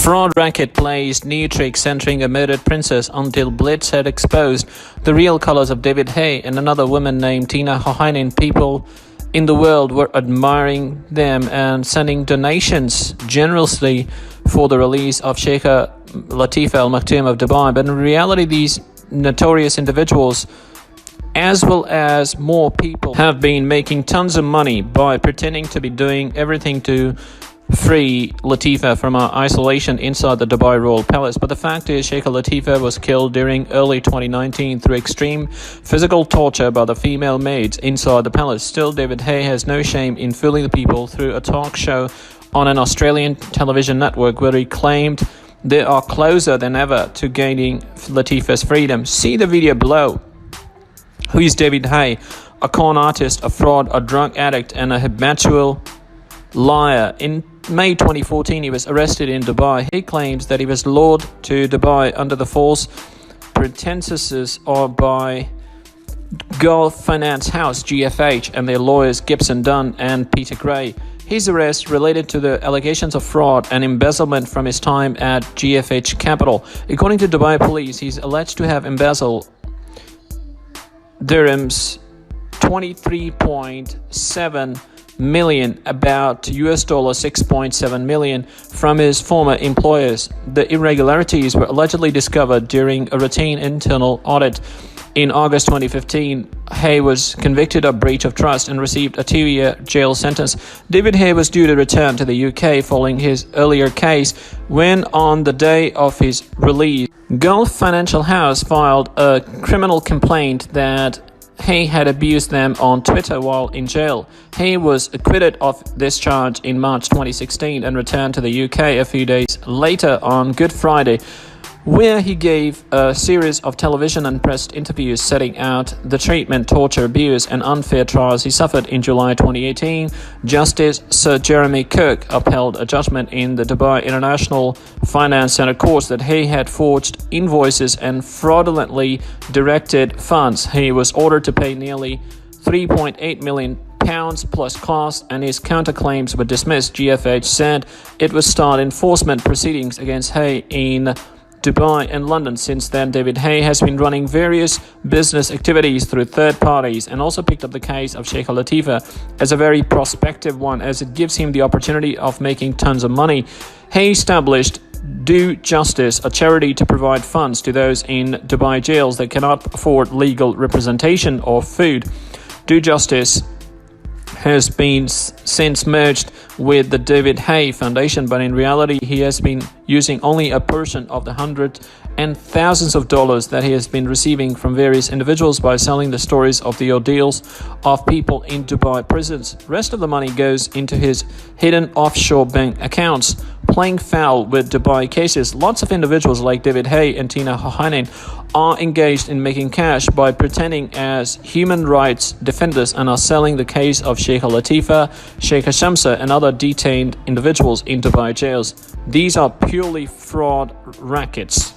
Fraud racket plays new trick centering a murdered princess until Blitz had exposed the real colors of David Hay and another woman named Tina Hohainen. People in the world were admiring them and sending donations generously for the release of Sheikh Latifa Al Maktoum of Dubai. But in reality, these notorious individuals, as well as more people, have been making tons of money by pretending to be doing everything to free Latifa from her isolation inside the Dubai Royal Palace. But the fact is, Sheikh Latifa was killed during early 2019 through extreme physical torture by the female maids inside the palace. Still, David Hay has no shame in fooling the people through a talk show on an Australian television network where he claimed they are closer than ever to gaining Latifa's freedom. See the video below. Who is David Hay? A con artist, a fraud, a drug addict, and a habitual liar. In May 2014, he was arrested in Dubai. He claims that he was lured to Dubai under the false pretenses or by Gulf Finance House GFH and their lawyers Gibson Dunn and Peter Gray. His arrest related to the allegations of fraud and embezzlement from his time at GFH Capital. According to Dubai police, he's alleged to have embezzled dirhams 23.7 million, about $6.7 million, from his former employers. The irregularities were allegedly discovered during a routine internal audit. In August 2015, Hay was convicted of breach of trust and received a 2-year jail sentence. David Hay was due to return to the UK following his earlier case when, on the day of his release, Gulf Financial House filed a criminal complaint that Hay had abused them on Twitter while in jail. Hay was acquitted of this charge in March 2016 and returned to the UK a few days later on Good Friday, where he gave a series of television and press interviews setting out the treatment, torture, abuse, and unfair trials he suffered. In July 2018, Justice Sir Jeremy Kirk upheld a judgment in the Dubai International Finance Center courts that Hay had forged invoices and fraudulently directed funds. He was ordered to pay nearly £3.8 million plus costs, and his counterclaims were dismissed. GFH said it would start enforcement proceedings against Hay in Dubai and London. Since then, David Hay has been running various business activities through third parties and also picked up the case of Sheikh Latifa as a very prospective one, as it gives him the opportunity of making tons of money. Hay established Do Justice, a charity to provide funds to those in Dubai jails that cannot afford legal representation or food. Do Justice has been since merged with the David Hay Foundation, but in reality he has been using only a portion of the hundreds and thousands of dollars that he has been receiving from various individuals by selling the stories of the ordeals of people in Dubai prisons. Rest of the money goes into his hidden offshore bank accounts, playing foul with Dubai cases. Lots of individuals like David Hay and Tina Hohainen are engaged in making cash by pretending as human rights defenders and are selling the case of Sheikh Latifa, Sheikh Shamsa, and other detained individuals in Dubai jails. These are purely fraud rackets.